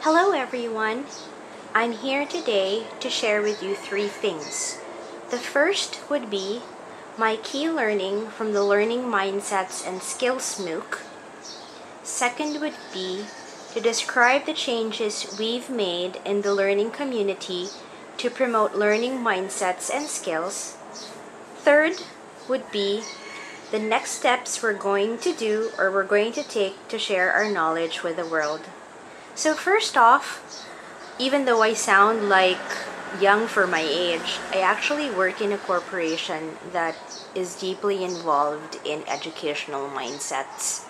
Hello everyone! I'm here today to share with you three things. The first would be my key learning from the Learning Mindsets and Skills MOOC. Second would be to describe the changes we've made in the learning community to promote learning mindsets and skills. Third would be the next steps we're going to do or we're going to take to share our knowledge with the world. So first off, even though I sound like young for my age, I actually work in a corporation that is deeply involved in educational mindsets.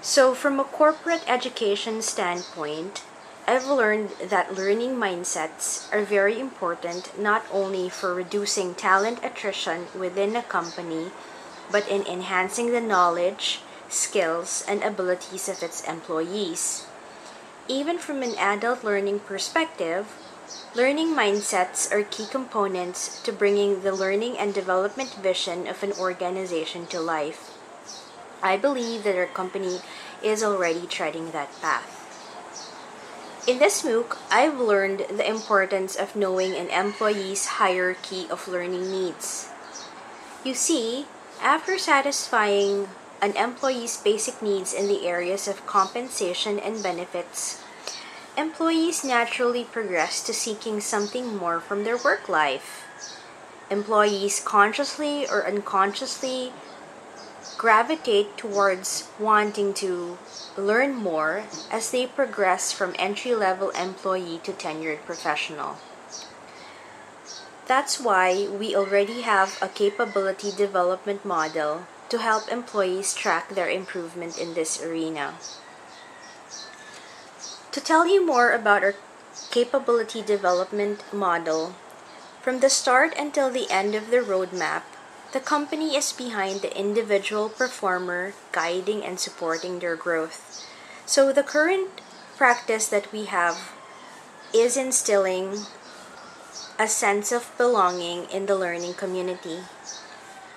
So from a corporate education standpoint, I've learned that learning mindsets are very important not only for reducing talent attrition within a company, but in enhancing the knowledge, skills, and abilities of its employees. Even from an adult learning perspective, learning mindsets are key components to bringing the learning and development vision of an organization to life. I believe that our company is already treading that path. In this MOOC, I've learned the importance of knowing an employee's hierarchy of learning needs. You see, after satisfying an employee's basic needs in the areas of compensation and benefits, employees naturally progress to seeking something more from their work life. Employees consciously or unconsciously gravitate towards wanting to learn more as they progress from entry-level employee to tenured professional. That's why we already have a capability development model to help employees track their improvement in this arena. To tell you more about our capability development model, from the start until the end of the roadmap, the company is behind the individual performer, guiding and supporting their growth. So the current practice that we have is instilling a sense of belonging in the learning community.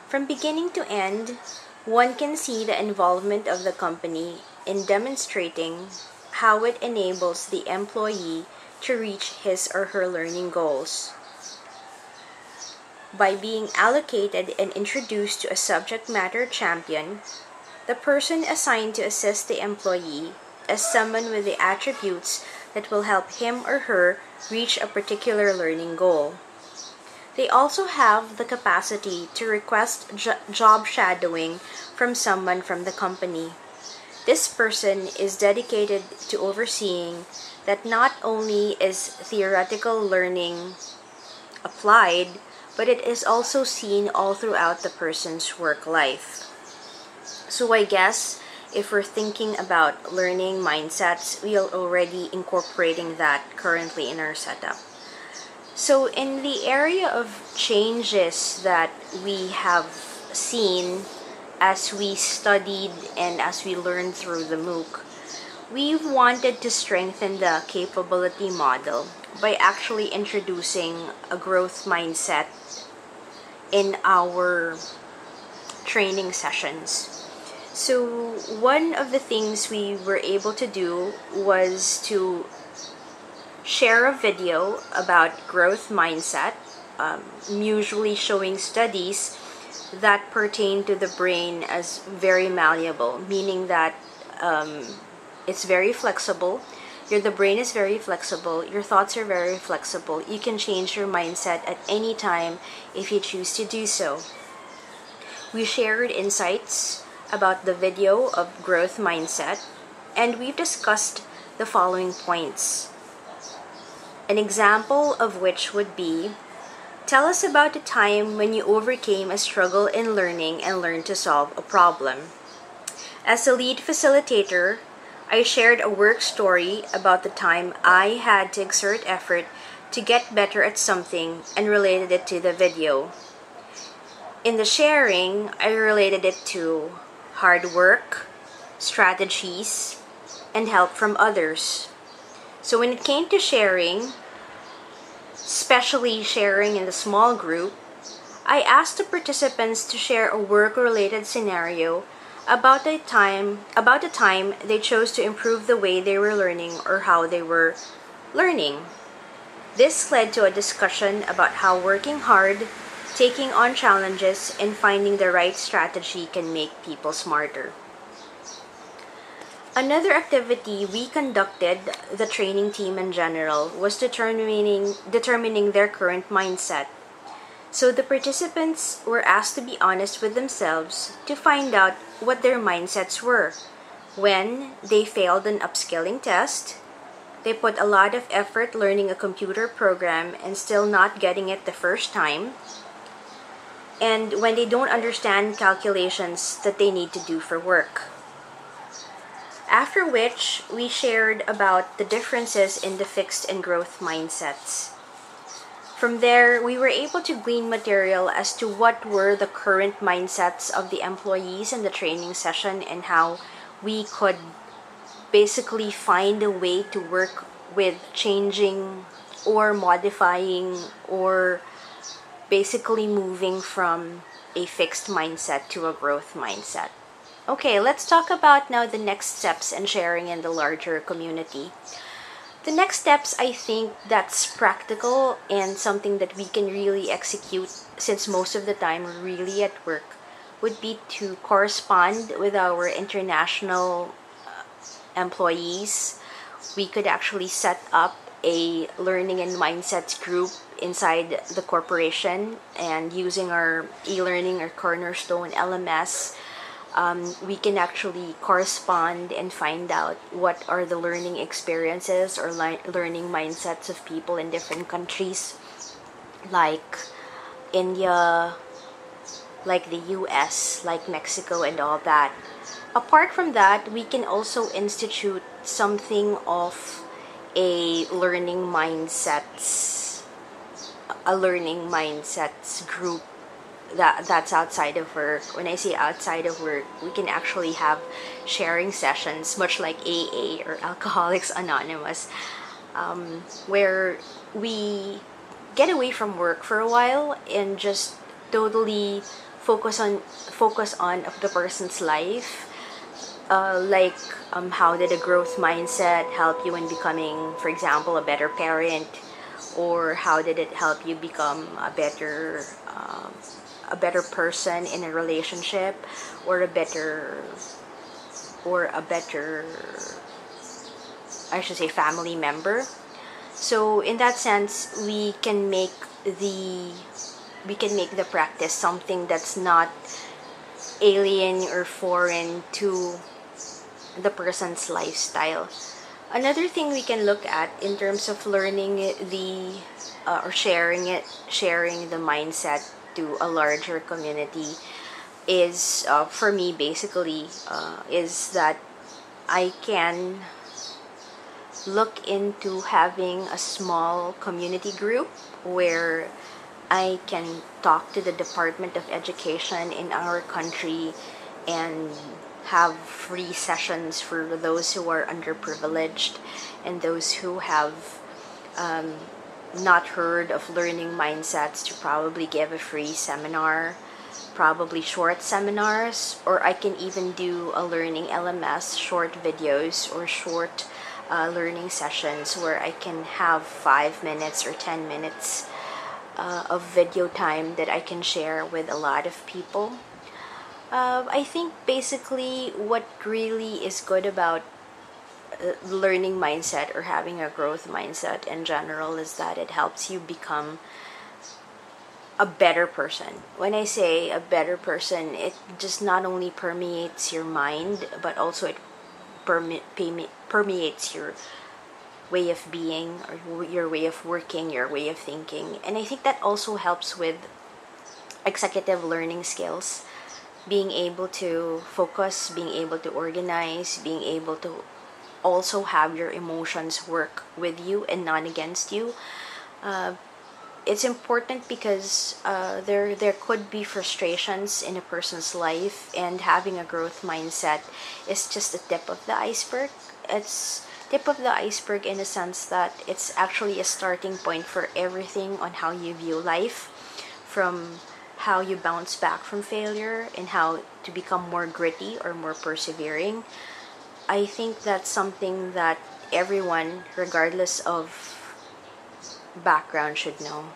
From beginning to end, one can see the involvement of the company in demonstrating how it enables the employee to reach his or her learning goals. By being allocated and introduced to a subject matter champion, the person assigned to assist the employee is someone with the attributes that will help him or her reach a particular learning goal. They also have the capacity to request job shadowing from someone from the company. This person is dedicated to overseeing that not only is theoretical learning applied, but it is also seen all throughout the person's work life. So I guess if we're thinking about learning mindsets, we are already incorporating that currently in our setup. So in the area of changes that we have seen as we studied and as we learned through the MOOC, we've wanted to strengthen the capability model by actually introducing a growth mindset in our training sessions. So one of the things we were able to do was to share a video about growth mindset, usually showing studies that pertain to the brain as very malleable, meaning that it's very flexible. The brain is very flexible. Your thoughts are very flexible. You can change your mindset at any time if you choose to do so. We shared insights about the video of growth mindset, and we've discussed the following points. An example of which would be, tell us about a time when you overcame a struggle in learning and learned to solve a problem. As a lead facilitator, I shared a work story about the time I had to exert effort to get better at something and related it to the video. In the sharing, I related it to hard work, strategies, and help from others. So when it came to sharing, especially sharing in the small group, I asked the participants to share a work-related scenario about the time they chose to improve the way they were learning or how they were learning. This led to a discussion about how working hard, taking on challenges, and finding the right strategy can make people smarter. Another activity we conducted, the training team in general, was determining their current mindset. So the participants were asked to be honest with themselves to find out what their mindsets were. When they failed an upskilling test, they put a lot of effort learning a computer program and still not getting it the first time. And when they don't understand calculations that they need to do for work. After which, we shared about the differences in the fixed and growth mindsets. From there, we were able to glean material as to what were the current mindsets of the employees in the training session and how we could basically find a way to work with changing or modifying or basically moving from a fixed mindset to a growth mindset. Okay, let's talk about now the next steps and sharing in the larger community. The next steps, I think that's practical and something that we can really execute since most of the time we're really at work, would be to correspond with our international employees. We could actually set up a learning and mindsets group inside the corporation, and using our e-learning or Cornerstone LMS, we can actually correspond and find out what are the learning experiences or learning mindsets of people in different countries like India, like the US, like Mexico, and all that. Apart from that, we can also institute something of a learning mindsets group that's outside of work. When I say outside of work, we can actually have sharing sessions, much like AA or Alcoholics Anonymous, where we get away from work for a while and just totally focus on the person's life. How did a growth mindset help you in becoming, for example, a better parent, or how did it help you become a better person in a relationship, or a better I should say family member. So in that sense, we can make the practice something that's not alien or foreign to the person's lifestyle. Another thing we can look at in terms of learning or sharing the mindset to a larger community is, for me basically, is that I can look into having a small community group where I can talk to the Department of Education in our country and have free sessions for those who are underprivileged and those who have not heard of learning mindsets, to probably give a free seminar, probably short seminars, or I can even do a learning LMS, short videos or short learning sessions where I can have 5 minutes or 10 minutes of video time that I can share with a lot of people. I think basically what really is good about learning mindset or having a growth mindset in general is that it helps you become a better person. When I say a better person, it just not only permeates your mind, but also it permeates your way of being, or your way of working, your way of thinking. And I think that also helps with executive learning skills, being able to focus, being able to organize, being able to also have your emotions work with you and not against you. It's important because there could be frustrations in a person's life, and having a growth mindset is just the tip of the iceberg. It's tip of the iceberg in a sense that it's actually a starting point for everything on how you view life, from how you bounce back from failure and how to become more gritty or more persevering. I think that's something that everyone, regardless of background, should know.